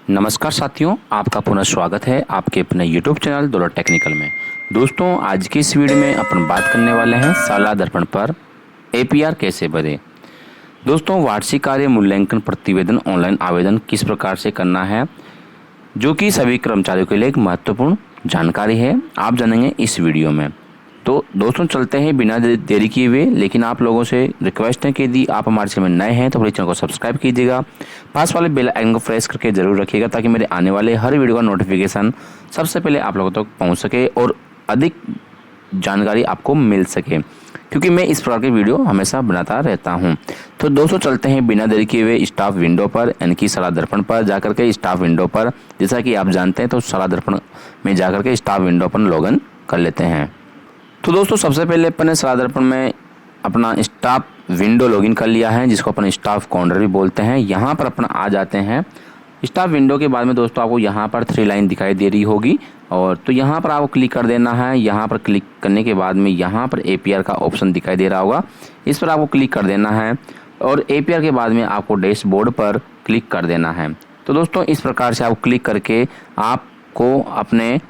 नमस्कार साथियों, आपका पुनः स्वागत है आपके अपने YouTube चैनल दोलर टेक्निकल में। दोस्तों, आज की इस वीडियो में अपन बात करने वाले हैं सालाना दर्पण पर APR कैसे भरें। दोस्तों, वार्षिक कार्य मूल्यांकन प्रतिवेदन ऑनलाइन आवेदन किस प्रकार से करना है, जो कि सभी कर्मचारियों के लिए एक महत्वपूर्ण जानकारी है, आप जानेंगे इस वीडियो में। तो दोस्तों, चलते हैं बिना देरी किए हुए। लेकिन आप लोगों से रिक्वेस्ट है कि यदि आप हमारे चैनल में नए हैं तो प्लीज़ चैनल को सब्सक्राइब कीजिएगा, पास वाले बेल आइकन को प्रेस करके जरूर रखिएगा, ताकि मेरे आने वाले हर वीडियो का नोटिफिकेशन सबसे पहले आप लोगों तक पहुंच सके और अधिक जानकारी आपको मिल सके, क्योंकि मैं इस प्रकार की वीडियो हमेशा बनाता रहता हूं। तो दोस्तों, चलते हैं बिना देरी किए हुए स्टाफ विंडो पर, यानी कि सालाना दर्पण पर जाकर के स्टाफ विंडो पर, जैसा कि आप जानते हैं तो सालाना दर्पण में जाकर के स्टाफ विंडो पर लॉगिन कर लेते हैं। तो दोस्तों, सबसे पहले अपन ने सालाना दर्पण में अपना स्टाफ विंडो लॉगिन कर लिया है, जिसको अपन स्टाफ काउंटर भी बोलते हैं। यहाँ पर अपन आ जाते हैं। स्टाफ विंडो के बाद में दोस्तों आपको यहाँ पर 3 लाइन दिखाई दे रही होगी, और तो यहाँ पर आपको क्लिक कर देना है। यहाँ पर क्लिक करने के बाद में यहाँ पर APR का ऑप्शन दिखाई दे रहा होगा, इस पर आपको क्लिक कर देना है, और APR के बाद में आपको डैशबोर्ड पर क्लिक कर देना है। तो दोस्तों, इस प्रकार से आपको क्लिक करके आपको अपने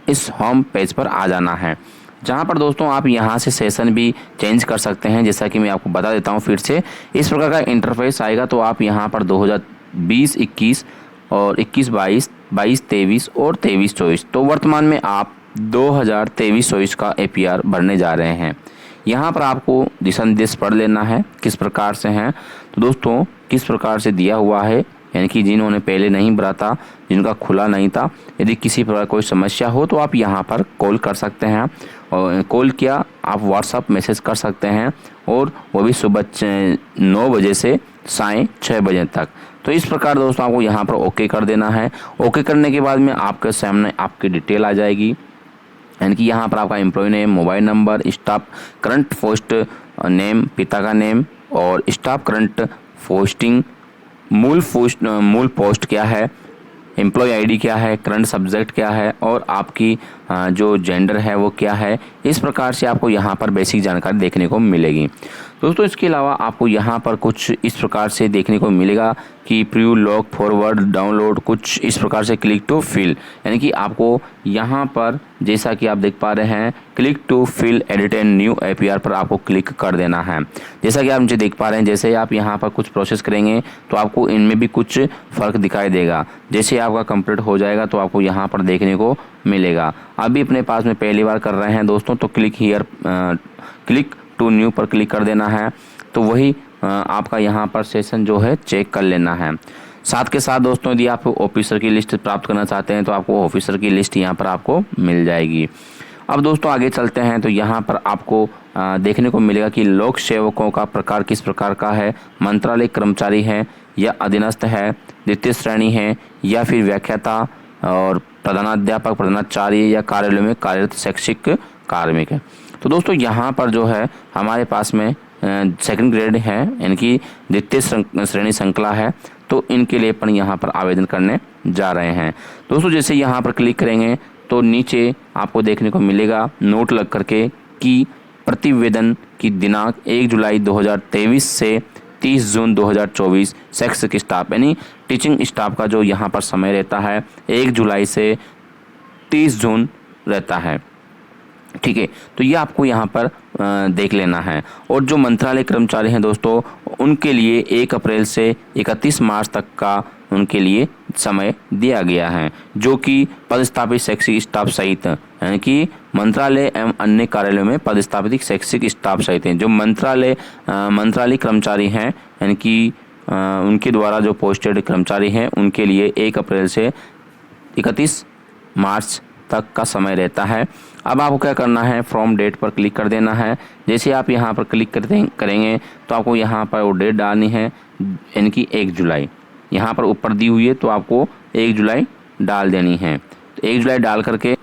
इस होम पेज पर आ जाना है, जहाँ पर दोस्तों आप यहाँ से सेशन भी चेंज कर सकते हैं। जैसा कि मैं आपको बता देता हूँ फिर से, इस प्रकार का इंटरफेस आएगा। तो आप यहाँ पर 2020-21 और 21-22, 22-23 और 23-24, तो वर्तमान में आप 2023-24 का APR भरने जा रहे हैं। यहाँ पर आपको दिशा निर्देश पढ़ लेना है किस प्रकार से हैं। तो दोस्तों, किस प्रकार से दिया हुआ है, यानी कि जिन्होंने पहले नहीं भरा था, जिनका खुला नहीं था, यदि किसी प्रकार कोई समस्या हो तो आप यहाँ पर कॉल कर सकते हैं, और कॉल किया आप व्हाट्सअप मैसेज कर सकते हैं, और वो भी सुबह 9 बजे से साय 6 बजे तक। तो इस प्रकार दोस्तों आपको यहाँ पर ओके कर देना है। ओके करने के बाद में आपके सामने आपकी डिटेल आ जाएगी, यानी कि यहाँ पर आपका employ name, mobile number, staff current post name, पिता का नेम, और स्टाफ करंट पोस्टिंग, मूल पोस्ट क्या है, एम्प्लॉय आईडी क्या है, करंट सब्जेक्ट क्या है, और आपकी जो जेंडर है वो क्या है। इस प्रकार से आपको यहाँ पर बेसिक जानकारी देखने को मिलेगी। दोस्तों, इसके अलावा आपको यहाँ पर कुछ इस प्रकार से देखने को मिलेगा कि प्रीव्यू, लॉक, फॉरवर्ड, डाउनलोड, कुछ इस प्रकार से क्लिक टू फिल, यानी कि आपको यहाँ पर जैसा कि आप देख पा रहे हैं, click to fill edit and new APR पर आपको क्लिक कर देना है। जैसा कि आप मुझे देख पा रहे हैं, जैसे ही आप यहाँ पर कुछ प्रोसेस करेंगे तो आपको इनमें भी कुछ फ़र्क दिखाई देगा। जैसे आपका कंप्लीट हो जाएगा तो आपको यहाँ पर देखने को मिलेगा। अभी अपने पास में पहली बार कर रहे हैं दोस्तों, तो क्लिक टू न्यू पर क्लिक कर देना है। तो वही आपका यहाँ पर सेशन जो है चेक कर लेना है। साथ के साथ दोस्तों, यदि आप ऑफिसर की लिस्ट प्राप्त करना चाहते हैं तो आपको ऑफिसर की लिस्ट यहाँ पर आपको मिल जाएगी। अब दोस्तों आगे चलते हैं, तो यहाँ पर आपको देखने को मिलेगा कि लोक सेवकों का प्रकार किस प्रकार का है, मंत्रालय कर्मचारी है या अधीनस्थ है, द्वितीय श्रेणी है, या फिर व्याख्याता और प्रधानाध्यापक, प्रधानाचार्य, या कार्यालय में कार्यरत शैक्षिक कार्मिक है। तो दोस्तों, यहाँ पर जो है हमारे पास में सेकंड ग्रेड है, यानी कि द्वितीय श्रेणी श्रृंखला है। तो इनके लिए अपन यहाँ पर आवेदन करने जा रहे हैं। दोस्तों, जैसे यहाँ पर क्लिक करेंगे तो नीचे आपको देखने को मिलेगा नोट लग करके कि प्रतिवेदन की दिनांक 1 जुलाई 2023 से 30 जून 2024 शैक्षिक स्टाफ, यानी टीचिंग स्टाफ का जो यहाँ पर समय रहता है 1 जुलाई से 30 जून रहता है। ठीक है, तो ये आपको यहाँ पर देख लेना है। और जो मंत्रालय कर्मचारी हैं दोस्तों, उनके लिए 1 अप्रैल से 31 मार्च तक का उनके लिए समय दिया गया है, जो कि पदस्थापित शैक्षिक स्टाफ सहित, यानी कि मंत्रालय एवं अन्य कार्यालयों में पदस्थापित शैक्षिक स्टाफ सहित हैं। जो मंत्रालय कर्मचारी हैं, यानी कि उनके द्वारा जो पोस्टेड कर्मचारी हैं, उनके लिए 1 अप्रैल से 31 मार्च तक का समय रहता है। अब आपको क्या करना है, फ्रॉम डेट पर क्लिक कर देना है। जैसे आप यहाँ पर क्लिक करेंगे तो आपको यहाँ पर वो डेट डालनी है, यानी कि 1 जुलाई यहाँ पर ऊपर दी हुई है, तो आपको 1 जुलाई डाल देनी है। तो 1 जुलाई डाल करके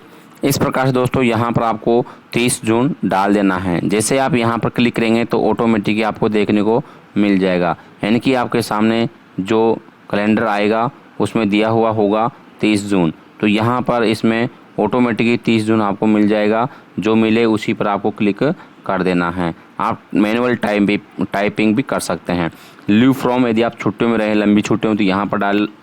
इस प्रकार से दोस्तों यहाँ पर आपको 30 जून डाल देना है। जैसे आप यहाँ पर क्लिक करेंगे तो ऑटोमेटिकली आपको देखने को मिल जाएगा, यानी कि आपके सामने जो कैलेंडर आएगा उसमें दिया हुआ होगा 30 जून। तो यहाँ पर इसमें ऑटोमेटिकली 30 जून आपको मिल जाएगा। जो मिले उसी पर आपको क्लिक कर देना है। आप मैनुअल टाइपिंग भी कर सकते हैं। लीव फ्रॉम, यदि आप छुट्टियों में रहे, लंबी छुट्टियों तो यहाँ पर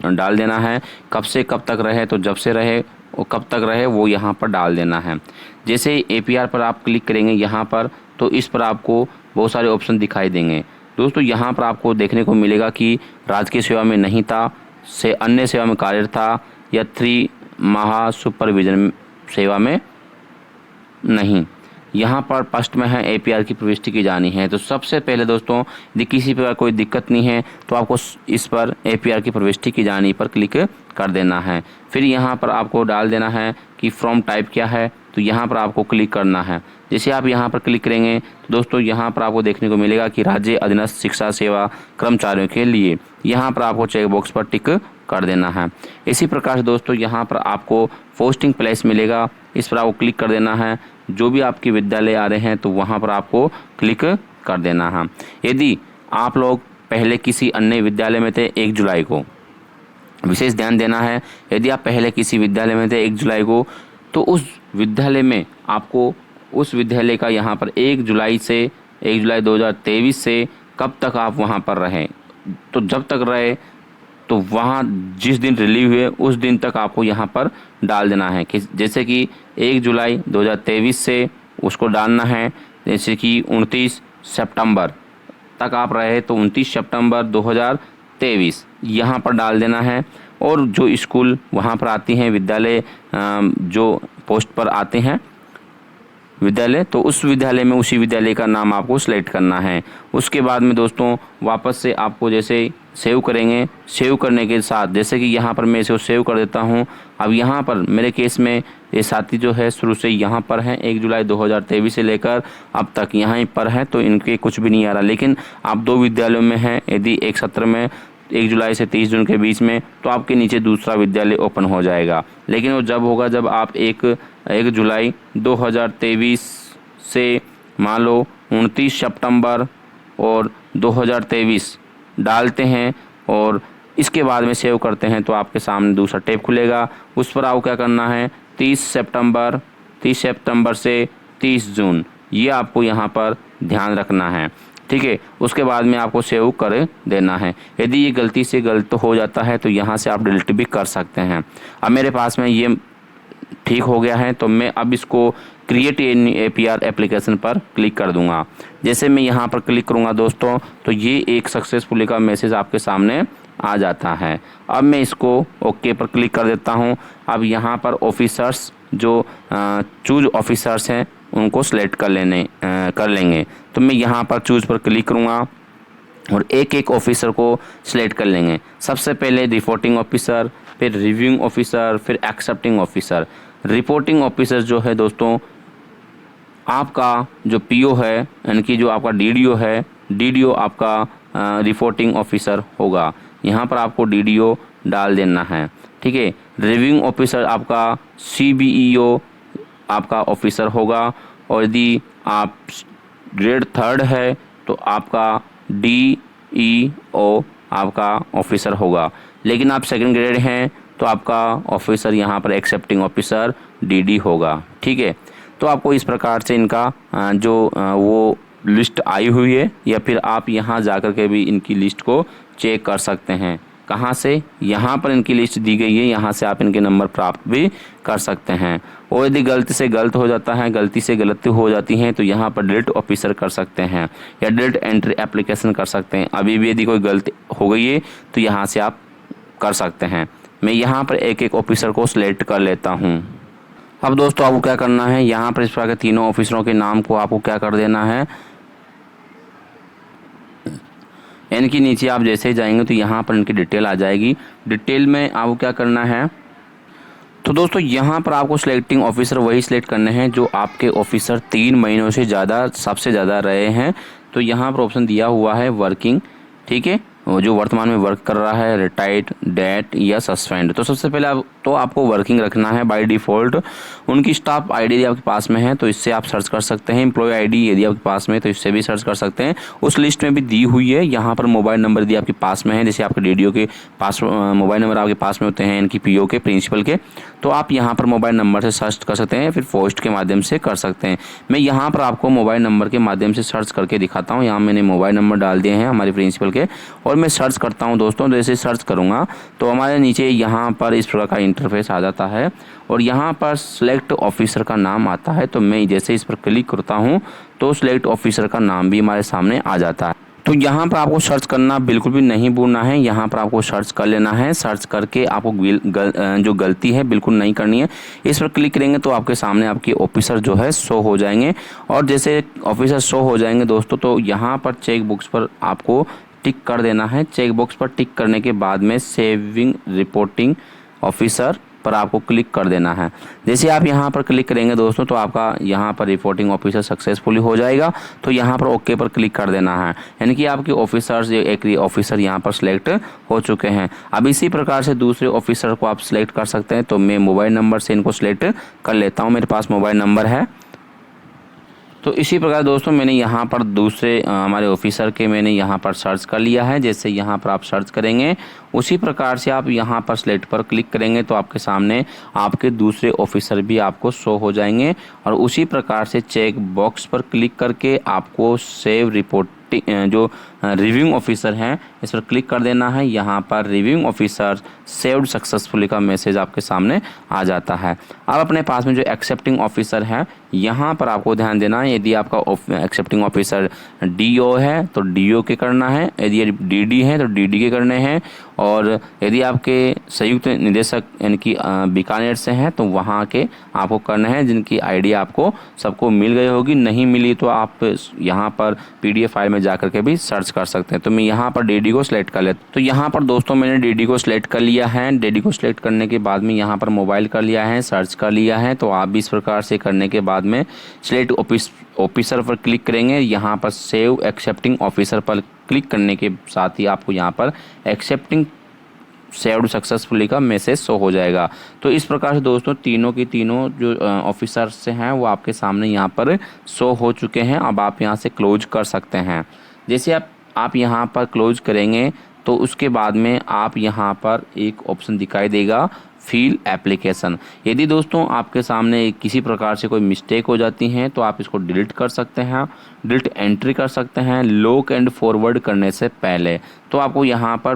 डाल देना है। कब से कब तक रहे, तो जब से रहे और कब तक रहे वो यहाँ पर डाल देना है। जैसे APR पर आप क्लिक करेंगे यहाँ पर, तो इस पर आपको बहुत सारे ऑप्शन दिखाई देंगे। दोस्तों यहाँ पर आपको देखने को मिलेगा कि राजकीय सेवा में नहीं था, से अन्य सेवा में कार्यरत था, या 3 माह सुपरविजन सेवा में नहीं। यहाँ पर फर्स्ट में है APR की प्रविष्टि की जानी है। तो सबसे पहले दोस्तों यदि किसी प्रकार कोई दिक्कत नहीं है तो आपको इस पर APR की प्रविष्टि की जानी पर क्लिक कर देना है। फिर यहाँ पर आपको डाल देना है कि फ्रॉम टाइप क्या है, तो यहाँ पर आपको क्लिक करना है। जैसे आप यहाँ पर क्लिक करेंगे तो दोस्तों यहाँ पर आपको देखने को मिलेगा कि राज्य अधीनस्थ शिक्षा सेवा कर्मचारियों के लिए, यहाँ पर आपको चेक बॉक्स पर टिक कर देना है। इसी प्रकार से दोस्तों यहाँ पर आपको पोस्टिंग प्लेस मिलेगा, इस पर आपको क्लिक कर देना है। जो भी आपके विद्यालय आ रहे हैं तो वहाँ पर आपको क्लिक कर देना है। यदि आप लोग पहले किसी अन्य विद्यालय में थे 1 जुलाई को, विशेष ध्यान देना है, यदि आप पहले किसी विद्यालय में थे 1 जुलाई को, तो उस विद्यालय में आपको उस विद्यालय का यहाँ पर 1 जुलाई 2023 से कब तक आप वहाँ पर रहे, तो जब तक रहे तो वहाँ जिस दिन रिलीव हुए उस दिन तक आपको यहाँ पर डाल देना है। कि जैसे कि 1 जुलाई 2023 से उसको डालना है, जैसे कि 29 सितंबर तक आप रहे तो 29 सितंबर 2023 यहाँ पर डाल देना है। और जो स्कूल वहाँ पर आती हैं, विद्यालय जो पोस्ट पर आते हैं विद्यालय, तो उस विद्यालय में उसी विद्यालय का नाम आपको सेलेक्ट करना है। उसके बाद में दोस्तों वापस से आपको जैसे सेव करेंगे, सेव करने के साथ जैसे कि यहाँ पर मैं इसे सेव कर देता हूँ। अब यहाँ पर मेरे केस में ये साथी जो है शुरू से यहाँ पर है, 1 जुलाई 2023 से लेकर अब तक यहाँ पर है, तो इनके कुछ भी नहीं आ रहा। लेकिन आप 2 विद्यालयों में हैं, यदि एक सत्र में 1 जुलाई से 30 जून के बीच में, तो आपके नीचे दूसरा विद्यालय ओपन हो जाएगा। लेकिन वो जब होगा जब आप 1 जुलाई 2023 से मान लो 29 सितंबर और 2023 डालते हैं और इसके बाद में सेव करते हैं, तो आपके सामने दूसरा टैब खुलेगा। उस पर आपको क्या करना है, 30 सितंबर से 30 जून, ये आपको यहाँ पर ध्यान रखना है। ठीक है, उसके बाद में आपको सेव कर देना है। यदि ये गलती से गलत हो जाता है तो यहाँ से आप डिलीट भी कर सकते हैं। अब मेरे पास में ये ठीक हो गया है, तो मैं अब इसको क्रिएट APR एप्लीकेशन पर क्लिक कर दूंगा। जैसे मैं यहाँ पर क्लिक करूँगा दोस्तों, तो ये एक सक्सेसफुली का मैसेज आपके सामने आ जाता है। अब मैं इसको ओके पर क्लिक कर देता हूँ। अब यहाँ पर ऑफिसर्स जो चूज ऑफिसर्स हैं उनको सेलेक्ट कर लेंगे। तो मैं यहाँ पर चूज पर क्लिक करूँगा और एक एक ऑफिसर को सिलेक्ट कर लेंगे। सबसे पहले रिपोर्टिंग ऑफिसर, फिर रिव्यूइंग ऑफिसर, फिर एक्सेप्टिंग ऑफिसर। रिपोर्टिंग ऑफिसर जो है दोस्तों आपका जो PO है, यानी कि जो आपका DDO है, DDO आपका रिपोर्टिंग ऑफिसर होगा। यहाँ पर आपको DDO डाल देना है। ठीक है, रिव्यूइंग ऑफिसर आपका CBEO आपका ऑफिसर होगा, और यदि आप ग्रेड 3 है तो आपका DEO आपका ऑफिसर होगा। लेकिन आप सेकंड ग्रेड हैं तो आपका ऑफिसर यहाँ पर एक्सेप्टिंग ऑफिसर DD होगा। ठीक है, तो आपको इस प्रकार से इनका जो वो लिस्ट आई हुई है, या फिर आप यहाँ जाकर के भी इनकी लिस्ट को चेक कर सकते हैं। कहाँ से, यहाँ पर इनकी लिस्ट दी गई है, यहाँ से आप इनके नंबर प्राप्त भी कर सकते हैं। और यदि गलती से गलत हो जाता है, गलती से गलती हो जाती हैं, तो यहाँ पर डिलीट ऑफिसर कर सकते हैं या डिलीट एंट्री एप्लीकेशन कर सकते हैं। अभी भी यदि कोई गलती हो गई है तो यहाँ से आप कर सकते हैं। मैं यहाँ पर एक एक ऑफिसर को सिलेक्ट कर लेता हूँ। अब दोस्तों आपको क्या करना है, यहाँ पर इस प्रकार के तीनों ऑफिसरों के नाम को आपको क्या कर देना है, इनके नीचे आप जैसे ही जाएंगे तो यहाँ पर इनकी डिटेल आ जाएगी। डिटेल में आपको क्या करना है, तो दोस्तों यहाँ पर आपको सिलेक्टिंग ऑफिसर वही सिलेक्ट करने हैं जो आपके ऑफिसर 3 महीनों से ज़्यादा सबसे ज़्यादा रहे हैं। तो यहाँ पर ऑप्शन दिया हुआ है वर्किंग। ठीक है, जो वर्तमान में वर्क कर रहा है, रिटायर्ड, डेट या सस्पेंड। तो सबसे पहले तो आपको वर्किंग रखना है बाय डिफ़ॉल्ट। उनकी स्टाफ आईडी यदि आपके पास में है तो इससे आप सर्च कर सकते हैं। एम्प्लॉय आईडी यदि आपके पास में है तो इससे भी सर्च कर सकते हैं। उस लिस्ट में भी दी हुई है। यहाँ पर मोबाइल नंबर यदि आपके पास में है, जैसे आपके डीडीओ के पास मोबाइल नंबर आपके पास में होते हैं, इनकी पीओ के, प्रिंसिपल के, तो आप यहाँ पर मोबाइल नंबर से सर्च कर सकते हैं, फिर पोस्ट के माध्यम से कर सकते हैं। मैं यहाँ पर आपको मोबाइल नंबर के माध्यम से सर्च करके दिखाता हूँ। यहाँ मैंने मोबाइल नंबर डाल दिए हैं हमारे प्रिंसिपल के और मैं सर्च करता हूँ दोस्तों। जैसे सर्च करूँगा तो हमारे नीचे यहाँ पर इस प्रकार का इंटरफेस आ जाता है और यहाँ पर सिलेक्ट ऑफिसर का नाम आता है। तो मैं जैसे इस पर क्लिक करता हूँ तो सिलेक्ट ऑफिसर का नाम भी हमारे सामने आ जाता है। तो यहाँ पर आपको सर्च करना बिल्कुल भी नहीं भूलना है। यहाँ पर आपको सर्च कर लेना है। सर्च करके आपको जो गलती है बिल्कुल नहीं करनी है। इस पर क्लिक करेंगे तो आपके सामने आपके ऑफिसर जो है शो हो जाएंगे और जैसे ऑफिसर शो हो जाएंगे दोस्तों तो यहाँ पर चेक बॉक्स पर आपको टिक कर देना है। चेक बॉक्स पर टिक करने के बाद में सेविंग रिपोर्टिंग ऑफिसर पर आपको क्लिक कर देना है। जैसे आप यहाँ पर क्लिक करेंगे दोस्तों तो आपका यहाँ पर रिपोर्टिंग ऑफिसर सक्सेसफुली हो जाएगा। तो यहाँ पर ओके पर क्लिक कर देना है, यानी कि आपके ऑफिसर्स एक ऑफिसर यहाँ पर सिलेक्ट हो चुके हैं। अब इसी प्रकार से दूसरे ऑफिसर को आप सिलेक्ट कर सकते हैं। तो मैं मोबाइल नंबर से इनको सिलेक्ट कर लेता हूँ, मेरे पास मोबाइल नंबर है। तो इसी प्रकार दोस्तों मैंने यहाँ पर दूसरे हमारे ऑफिसर के मैंने यहाँ पर सर्च कर लिया है। जैसे यहाँ पर आप सर्च करेंगे उसी प्रकार से आप यहाँ पर सिलेक्ट पर क्लिक करेंगे तो आपके सामने आपके दूसरे ऑफिसर भी आपको शो हो जाएंगे और उसी प्रकार से चेक बॉक्स पर क्लिक करके आपको सेव रिपोर्ट जो रिव्यूइंग ऑफिसर हैं इस पर क्लिक कर देना है। यहाँ पर रिव्यूइंग ऑफिसर सेव्ड सक्सेसफुली का मैसेज आपके सामने आ जाता है। अब अपने पास में जो एक्सेप्टिंग ऑफिसर है यहाँ पर आपको ध्यान देना है। यदि आपका एक्सेप्टिंग ऑफिसर डीओ है तो डीओ के करना है, यदि डीडी है तो डीडी के करने हैं और यदि आपके संयुक्त निदेशक यानी कि बीकानेर से हैं तो वहाँ के आपको करना है, जिनकी आईडी आपको सबको मिल गई होगी। नहीं मिली तो आप यहाँ पर पीडीएफ फाइल में जा करके भी सर्च कर सकते हैं। तो मैं यहाँ पर डीडी को सिलेक्ट कर लेता हूँ। तो यहाँ पर दोस्तों मैंने डीडी को सिलेक्ट कर लिया है। डीडी को सिलेक्ट करने के बाद में यहाँ पर मोबाइल कर लिया है, सर्च कर लिया है। तो आप भी इस प्रकार से करने के बाद में सिलेक्ट ऑफिसर पर क्लिक करेंगे। यहाँ पर सेव एक्सेप्टिंग ऑफिसर पर क्लिक करने के साथ ही आपको यहाँ पर एक्सेप्टिंग सेव्ड सक्सेसफुली का मैसेज शो हो जाएगा। तो इस प्रकार से दोस्तों तीनों की तीनों जो ऑफिसर्स से हैं वो आपके सामने यहाँ पर शो हो चुके हैं। अब आप यहाँ से क्लोज कर सकते हैं। जैसे आप यहाँ पर क्लोज करेंगे तो उसके बाद में आप यहाँ पर एक ऑप्शन दिखाई देगा फील एप्लीकेशन। यदि दोस्तों आपके सामने किसी प्रकार से कोई मिस्टेक हो जाती है तो आप इसको डिलीट कर सकते हैं, डिलीट एंट्री कर सकते हैं लॉक एंड फॉरवर्ड करने से पहले। तो आपको यहाँ पर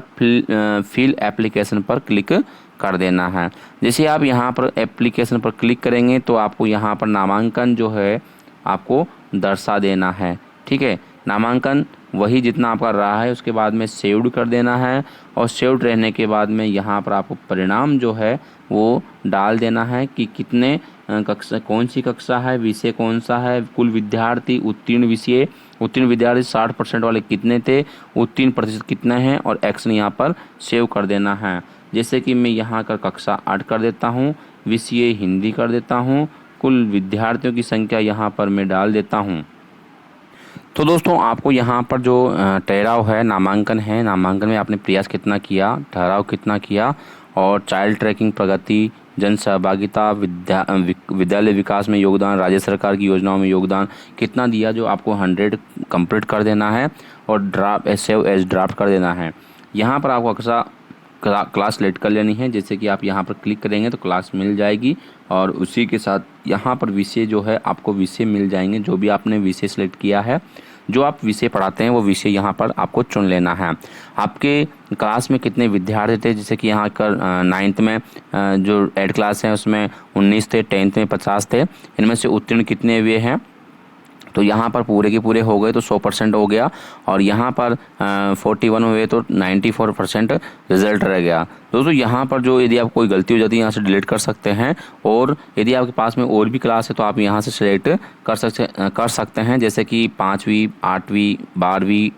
फील एप्लीकेशन पर क्लिक कर देना है। जैसे आप यहाँ पर एप्लीकेशन पर क्लिक करेंगे तो आपको यहाँ पर नामांकन जो है आपको दर्शा देना है। ठीक है, नामांकन वही जितना आपका रहा है उसके बाद में सेव्ड कर देना है और सेव्ड रहने के बाद में यहाँ पर आपको परिणाम जो है वो डाल देना है कि कितने कक्षा, कौन सी कक्षा है, विषय कौन सा है, कुल विद्यार्थी, उत्तीर्ण विषय, उत्तीर्ण विद्यार्थी 60% वाले कितने थे, उत्तीर्ण प्रतिशत कितने हैं और एक्शन यहाँ पर सेव कर देना है। जैसे कि मैं यहाँ कर कक्षा 8 कर देता हूँ, विषय हिंदी कर देता हूँ, कुल विद्यार्थियों की संख्या यहाँ पर मैं डाल देता हूँ। तो दोस्तों आपको यहाँ पर जो ठहराव है, नामांकन है, नामांकन में आपने प्रयास कितना किया, ठहराव कितना किया और चाइल्ड ट्रैकिंग प्रगति, जन सहभागिता, विद्यालय विकास में योगदान, राज्य सरकार की योजनाओं में योगदान कितना दिया, जो आपको 100 कंप्लीट कर देना है और ड्राफ्ट सेव एज ड्राफ्ट कर देना है। यहाँ पर आपको कक्षा क्लास सेलेक्ट कर लेनी है। जैसे कि आप यहाँ पर क्लिक करेंगे तो क्लास मिल जाएगी और उसी के साथ यहाँ पर विषय जो है आपको विषय मिल जाएंगे। जो भी आपने विषय सेलेक्ट किया है, जो आप विषय पढ़ाते हैं वो विषय यहाँ पर आपको चुन लेना है। आपके क्लास में कितने विद्यार्थी थे, जैसे कि यहाँ कर 9th में जो 8 क्लास है उसमें 19 थे, 10th में 50 थे, इनमें से उत्तीर्ण कितने हुए हैं। तो यहाँ पर पूरे के पूरे हो गए तो 100% हो गया और यहाँ पर 41 हुए तो 94% रिजल्ट रह गया। दोस्तों यहाँ पर जो यदि आप कोई गलती हो जाती है यहाँ से डिलीट कर सकते हैं और यदि आपके पास में और भी क्लास है तो आप यहाँ से सिलेक्ट कर सकते हैं। जैसे कि 5वीं, 8वीं, 12वीं,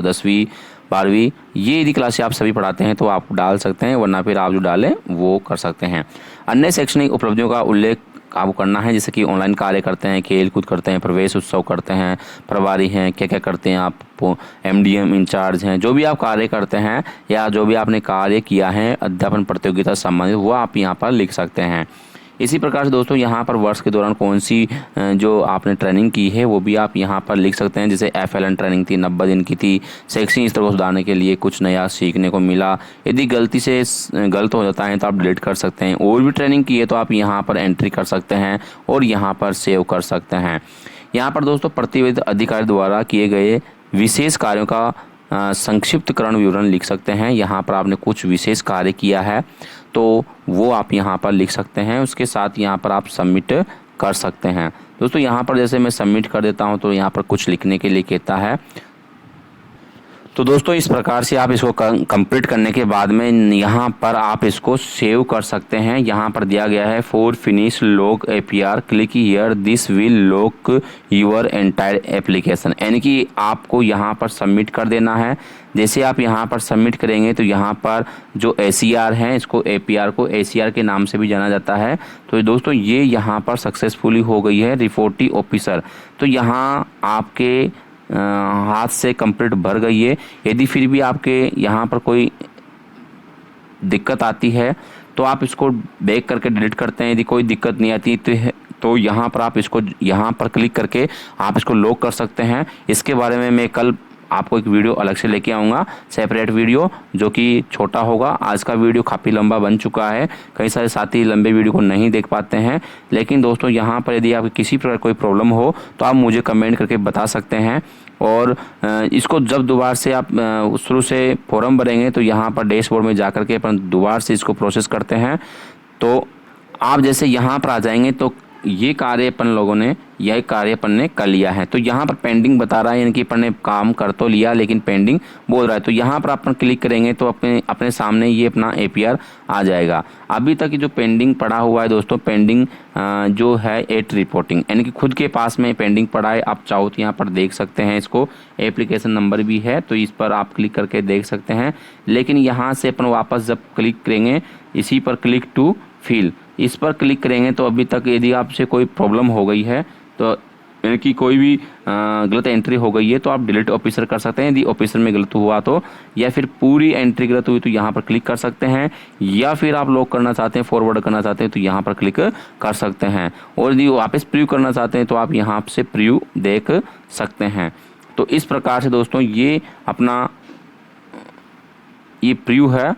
10वीं, 12वीं, ये यदि क्लासें आप सभी पढ़ाते हैं तो आप डाल सकते हैं, वरना फिर आप जो डालें वो कर सकते हैं। अन्य शैक्षणिक उपलब्धियों का उल्लेख आपको करना है, जैसे कि ऑनलाइन कार्य करते हैं, खेल कूद करते हैं, प्रवेश उत्सव करते हैं, प्रभारी हैं, क्या क्या करते हैं आप, एमडीएम इंचार्ज हैं, जो भी आप कार्य करते हैं या जो भी आपने कार्य किया है अध्यापन प्रतियोगिता संबंधित, वो आप यहाँ पर लिख सकते हैं। इसी प्रकार से दोस्तों यहाँ पर वर्ष के दौरान कौन सी जो आपने ट्रेनिंग की है वो भी आप यहाँ पर लिख सकते हैं। जैसे FLN ट्रेनिंग थी, 90 दिन की थी, शैक्षणिक स्तर को सुधारने के लिए कुछ नया सीखने को मिला। यदि गलती से गलत हो जाता है तो आप डिलीट कर सकते हैं। और भी ट्रेनिंग की है तो आप यहाँ पर एंट्री कर सकते हैं और यहाँ पर सेव कर सकते हैं। यहाँ पर दोस्तों प्रतिवेदित अधिकारी द्वारा किए गए विशेष कार्यों का संक्षिप्तकरण विवरण लिख सकते हैं। यहाँ पर आपने कुछ विशेष कार्य किया है तो वो आप यहाँ पर लिख सकते हैं। उसके साथ यहाँ पर आप सबमिट कर सकते हैं। दोस्तों यहाँ पर जैसे मैं सबमिट कर देता हूँ तो यहाँ पर कुछ लिखने के लिए कहता है। तो दोस्तों इस प्रकार से आप इसको कंप्लीट करने के बाद में यहाँ पर आप इसको सेव कर सकते हैं। यहाँ पर दिया गया है for finish log APR click here this will lock your entire application, यानी कि आपको यहाँ पर सबमिट कर देना है। जैसे आप यहाँ पर सबमिट करेंगे तो यहाँ पर जो ACR है, इसको APR को ACR के नाम से भी जाना जाता है। तो दोस्तों ये यहाँ पर सक्सेसफुली हो गई है रिपोर्टिंग ऑफिसर। तो यहाँ आपके हाथ से कंप्लीट भर गई है। यदि फिर भी आपके यहाँ पर कोई दिक्कत आती है तो आप इसको बैक करके डिलीट करते हैं। यदि कोई दिक्कत नहीं आती तो यहाँ पर आप इसको यहाँ पर क्लिक करके आप इसको लॉक कर सकते हैं। इसके बारे में मैं कल आपको एक वीडियो अलग से लेके आऊँगा, सेपरेट वीडियो, जो कि छोटा होगा। आज का वीडियो काफ़ी लंबा बन चुका है, कई सारे साथी लंबे वीडियो को नहीं देख पाते हैं। लेकिन दोस्तों यहाँ पर यदि आपको किसी प्रकार कोई प्रॉब्लम हो तो आप मुझे कमेंट करके बता सकते हैं। और इसको जब दोबारा से आप शुरू से फॉर्म भरेंगे तो यहाँ पर डैशबोर्ड में जा करके अपन दोबारा से इसको प्रोसेस करते हैं। तो आप जैसे यहाँ पर आ जाएंगे तो ये कार्य अपन लोगों ने, यह कार्य अपन ने कर लिया है। तो यहाँ पर पेंडिंग बता रहा है, यानी कि अपन ने काम कर तो लिया लेकिन पेंडिंग बोल रहा है। तो यहाँ पर अपन क्लिक करेंगे तो अपने सामने ये अपना APR आ जाएगा। अभी तक जो पेंडिंग पड़ा हुआ है दोस्तों, पेंडिंग जो है एट रिपोर्टिंग, यानी कि खुद के पास में पेंडिंग पड़ा है। आप चाहो तो यहाँ पर देख सकते हैं, इसको एप्लीकेशन नंबर भी है तो इस पर आप क्लिक करके देख सकते हैं। लेकिन यहाँ से अपन वापस जब क्लिक करेंगे, इसी पर क्लिक टू फिल, इस पर क्लिक करेंगे तो अभी तक यदि आपसे कोई प्रॉब्लम हो गई है तो यानी कि कोई भी गलत एंट्री हो गई है तो आप डिलीट ऑफिसर कर सकते हैं। यदि ऑफिसर में गलत हुआ तो, या फिर पूरी एंट्री गलत हुई तो यहाँ पर क्लिक कर सकते हैं, या फिर आप लॉक करना चाहते हैं, फॉरवर्ड करना चाहते हैं तो यहाँ पर क्लिक कर सकते हैं। और यदि वापस प्रीव्यू करना चाहते हैं तो आप यहाँ से प्रीव्यू देख सकते हैं। तो इस प्रकार से दोस्तों ये अपना ये प्रीव्यू है।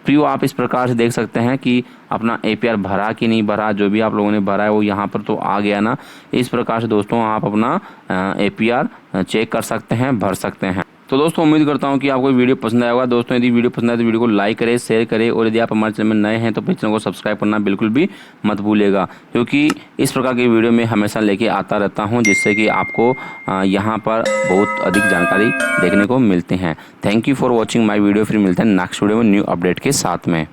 प्रीव्यू आप इस प्रकार से देख सकते हैं कि अपना APR भरा कि नहीं भरा, जो भी आप लोगों ने भरा है वो यहाँ पर तो आ गया ना। इस प्रकार से दोस्तों आप अपना APR चेक कर सकते हैं, भर सकते हैं। तो दोस्तों उम्मीद करता हूँ कि आपको वीडियो पसंद आएगा। दोस्तों यदि वीडियो पसंद आए तो वीडियो को लाइक करें, शेयर करें, और यदि आप हमारे चैनल में नए हैं तो अपने चैनल को सब्सक्राइब करना बिल्कुल भी मत भूलिएगा, क्योंकि इस प्रकार की वीडियो मैं हमेशा लेके आता रहता हूँ, जिससे कि आपको यहाँ पर बहुत अधिक जानकारी देखने को मिलती हैं। Thank you for watching my video. फिर मिलते हैं नेक्स्ट वीडियो में न्यू अपडेट के साथ में।